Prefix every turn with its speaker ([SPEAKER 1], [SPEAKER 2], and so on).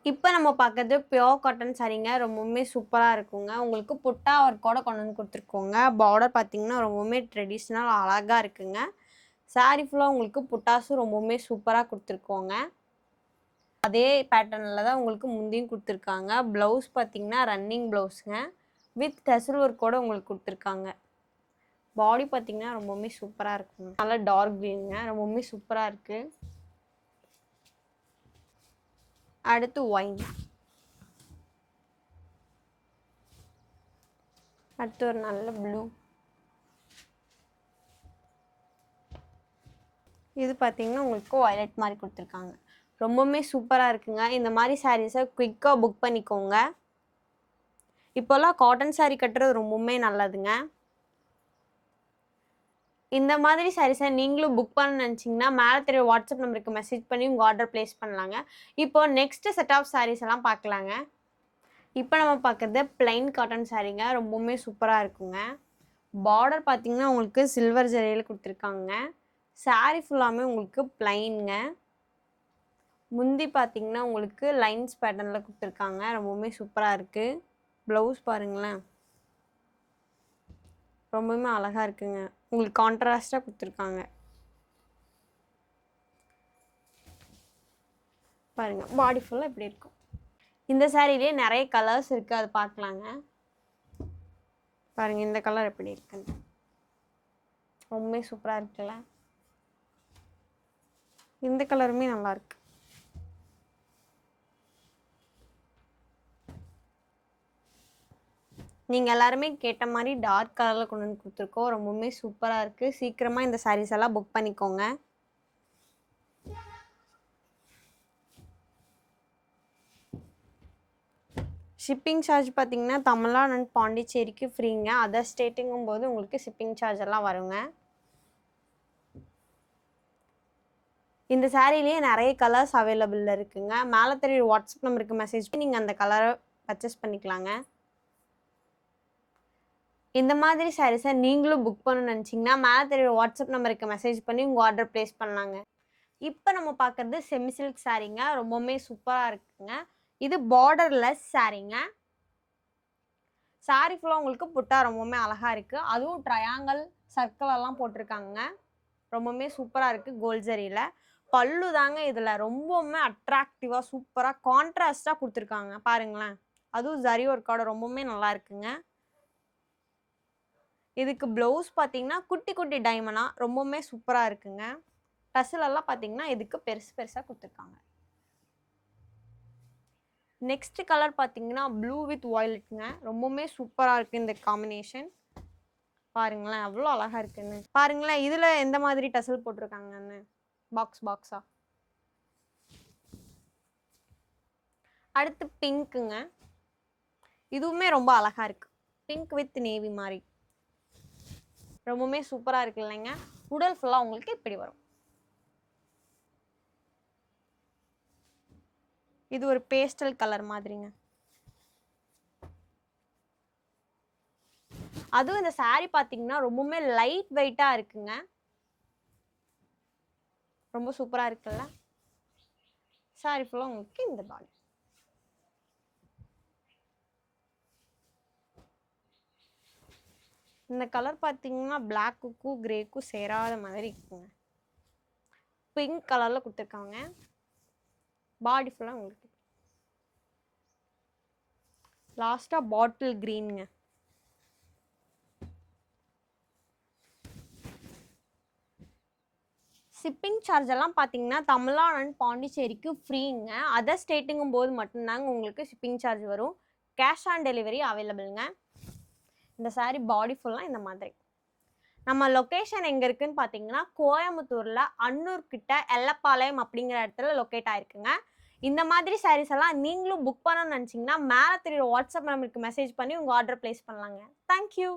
[SPEAKER 1] இப்போ நம்ம பார்க்கறது பியோர் காட்டன் சாரீங்க. ரொம்பவுமே சூப்பரா இருக்குங்க. உங்களுக்கு புட்டா ஒர்க்கோட கொண்டு வந்து குடுத்துருக்கோங்க. பார்டர் பார்த்தீங்கன்னா, ரொம்பவுமே ட்ரெடிஷ்னல் அழகா இருக்குங்க. சாரி ஃபுல்லா உங்களுக்கு புட்டாஸும் ரொம்பவுமே சூப்பரா குடுத்துருக்கோங்க. அதே பேட்டர்ன்ல தான் உங்களுக்கு முந்தியும் குடுத்துருக்காங்க. ப்ளவுஸ் பார்த்தீங்கன்னா, ரன்னிங் ப்ளவுஸுங்க. வித் டசல் ஒர்க்கோட உங்களுக்கு குடுத்துருக்காங்க. பாடி பார்த்தீங்கன்னா, ரொம்பவுமே சூப்பரா இருக்குங்க. நல்லா டார்க் கிரீனுங்க. ரொம்பவுமே சூப்பரா இருக்கு. அடுத்து ஒயின். அடுத்து ஒரு நல்ல ப்ளூ. இது பார்த்தீங்கன்னா, உங்களுக்கு வயலட் மாரி குடுத்துருக்காங்க. ரொம்பவுமே சூப்பரா இருக்குங்க. இந்த மாரி சாரீஸை குயிக்கா புக் பண்ணிக்கோங்க. இப்போலாம் காட்டன் சாரீ கட்டுறது ரொம்பவுமே நல்லதுங்க. இந்த மாதிரி சாரீஸை நீங்களும் புக் பண்ணணும்னு நினச்சிங்கன்னா, மேலே தெரிய வாட்ஸ்அப் நம்பருக்கு மெசேஜ் பண்ணி உங்கள் ஆர்டர் ப்ளேஸ் பண்ணலாங்க. இப்போ நெக்ஸ்ட் செட் ஆஃப் சாரீஸ் எல்லாம் பார்க்கலாங்க. இப்போ நம்ம பார்க்குறது பிளைன் காட்டன் சாரீங்க. ரொம்பவுமே சூப்பரா இருக்குங்க. பார்டர் பார்த்தீங்கன்னா, உங்களுக்கு சில்வர் ஜரியில குடுத்துருக்காங்க. சாரீ ஃபுல்லாமே உங்களுக்கு பிளைன்ங்க. முந்தி பார்த்தீங்கன்னா, உங்களுக்கு லைன்ஸ் பேட்டர்ன்ல குடுத்துருக்காங்க. ரொம்பவுமே சூப்பரா இருக்கு. ப்ளவுஸ் பாருங்களேன். ரொம்பவுமே அழகா இருக்குங்க. உங்களுக்கு கான்ட்ராஸ்ட்டா குடுத்துருக்காங்க. பாருங்க, பாடி ஃபுல்லா இப்படி இருக்கும். இந்த சாரீலயே நிறைய கலர்ஸ் இருக்கு. அதை பார்க்கலாங்க. பாருங்க, இந்த கலர் எப்படி இருக்குன்னு. ரொம்பவே சூப்பரா இருக்குல்ல. இந்த கலருமே நல்லா இருக்கு. நீங்க எல்லாருமே கேட்ட மாதிரி டார்க் கலர்ல கொண்டு வந்து கொடுத்துருக்கோம். ரொம்பவுமே சூப்பரா இருக்கு. சீக்கிரமா இந்த சாரீஸ் எல்லாம் புக் பண்ணிக்கோங்க. ஷிப்பிங் சார்ஜ் பார்த்தீங்கன்னா, தமிழ்நாடு அண்ட் பாண்டிச்சேரிக்கு ஃப்ரீங்க. அதர் ஸ்டேட்டுங்கும் போது உங்களுக்கு ஷிப்பிங் சார்ஜ் எல்லாம் வருங்க. இந்த சாரீலயே நிறைய கலர்ஸ் அவைலபிள் இருக்குங்க. மேலே தெரிய வாட்ஸ்அப் நம்பருக்கு மெசேஜ் பண்ணி நீங்கள் அந்த கலரை பர்ச்சேஸ் பண்ணிக்கலாங்க. இந்த மாதிரி சாரீஸை நீங்களும் புக் பண்ணணும்னு நினச்சிங்கன்னா, மேலே தெரிய வாட்ஸ்அப் நம்பருக்கு மெசேஜ் பண்ணி உங்கள் ஆர்டர் ப்ளேஸ் பண்ணலாங்க. இப்போ நம்ம பார்க்குறது செமி சில்க் சாரீங்க. ரொம்பவுமே சூப்பராக இருக்குங்க. இது பார்டர்லெஸ் சாரீங்க. சாரீ ஃபுல்லாக உங்களுக்கு புட்டா ரொம்பவுமே அழகாக இருக்குது. அதுவும் ட்ரையாங்கிள் சர்க்கிள் எல்லாம் போட்டிருக்காங்க. ரொம்பவுமே சூப்பராக இருக்குது. கோல்ட் ஜரியில் பல்லு தாங்க இதில் ரொம்பவுமே அட்ராக்டிவாக சூப்பராக கான்ட்ராஸ்டாக கொடுத்துருக்காங்க. பாருங்களேன், அதுவும் ஜரி ஒர்க்கோட ரொம்பவுமே நல்லா இருக்குங்க. இதுக்கு ப்ளவுஸ் பார்த்தீங்கன்னா, குட்டி குட்டி டைமண்டாக ரொம்பவுமே சூப்பராக இருக்குங்க. டசிலெல்லாம் பார்த்தீங்கன்னா, இதுக்கு பெருசு பெருசாக கொடுத்துருக்காங்க. நெக்ஸ்ட் கலர் பார்த்தீங்கன்னா, ப்ளூ வித் வயலட்டுங்க. ரொம்பவுமே சூப்பராக இருக்குது இந்த காம்பினேஷன். பாருங்களேன், அவ்வளோ அழகாக இருக்குன்னு. பாருங்களேன், இதில் எந்த மாதிரி டசல் போட்டிருக்காங்கன்னு. பாக்ஸ் பாக்ஸா. அடுத்து பிங்க்குங்க. இதுவுமே ரொம்ப அழகா இருக்கு. பிங்க் வித் நேவி மாதிரி ரொம்பவுமே சூப்பரா இருக்கு இல்லைங்க. உடல் ஃபுல்லா உங்களுக்கு இப்படி வரும். இது ஒரு பேஸ்டல் கலர் மாதிரிங்க. அதுவும் இந்த சாரி பார்த்தீங்கன்னா ரொம்பவுமே லைட் வெயிட்டா இருக்குங்க. ரொம்ப சூப்பரா இருக்குல்ல. சாரி ஃபுல்லா உங்களுக்கு இந்த பாடி. இந்த கலர் பார்த்தீங்கன்னா பிளாக்குக்கும் கிரேக்கும் சேராத மாதிரி இருக்குங்க. பிங்க் கலர்ல கொடுத்துருக்காங்க. பாடி ஃபுல்லா உங்களுக்கு. லாஸ்டா பாட்டில் கிரீனுங்க. ஷிப்பிங் சார்ஜ் எல்லாம் பார்த்தீங்கன்னா, தமிழ்நாடு அண்ட் பாண்டிச்சேரிக்கு ஃப்ரீங்க. அதர் ஸ்டேட்டுங்கும் போது மட்டும்தாங்க உங்களுக்கு ஷிப்பிங் சார்ஜ் வரும். கேஷ் ஆன் டெலிவரி அவைலபிள்ங்க. இந்த சாரீ பாடி ஃபுல்லாக இந்த மாதிரி. நம்ம லொக்கேஷன் எங்கே இருக்குதுன்னு பார்த்தீங்கன்னா, கோயம்புத்தூரில் அன்னூர் கிட்ட எல்லப்பாளையம் அப்படிங்கிற இடத்துல லொக்கேட் ஆயிருக்குங்க. இந்த மாதிரி சாரீஸ் எல்லாம் நீங்களும் புக் பண்ணணும்னு நினச்சிங்கன்னா, மேலே தெரியுற வாட்ஸ்அப் நம்பருக்கு மெசேஜ் பண்ணி உங்கள் ஆர்டர் ப்ளேஸ் பண்ணலாங்க. தேங்க்யூ.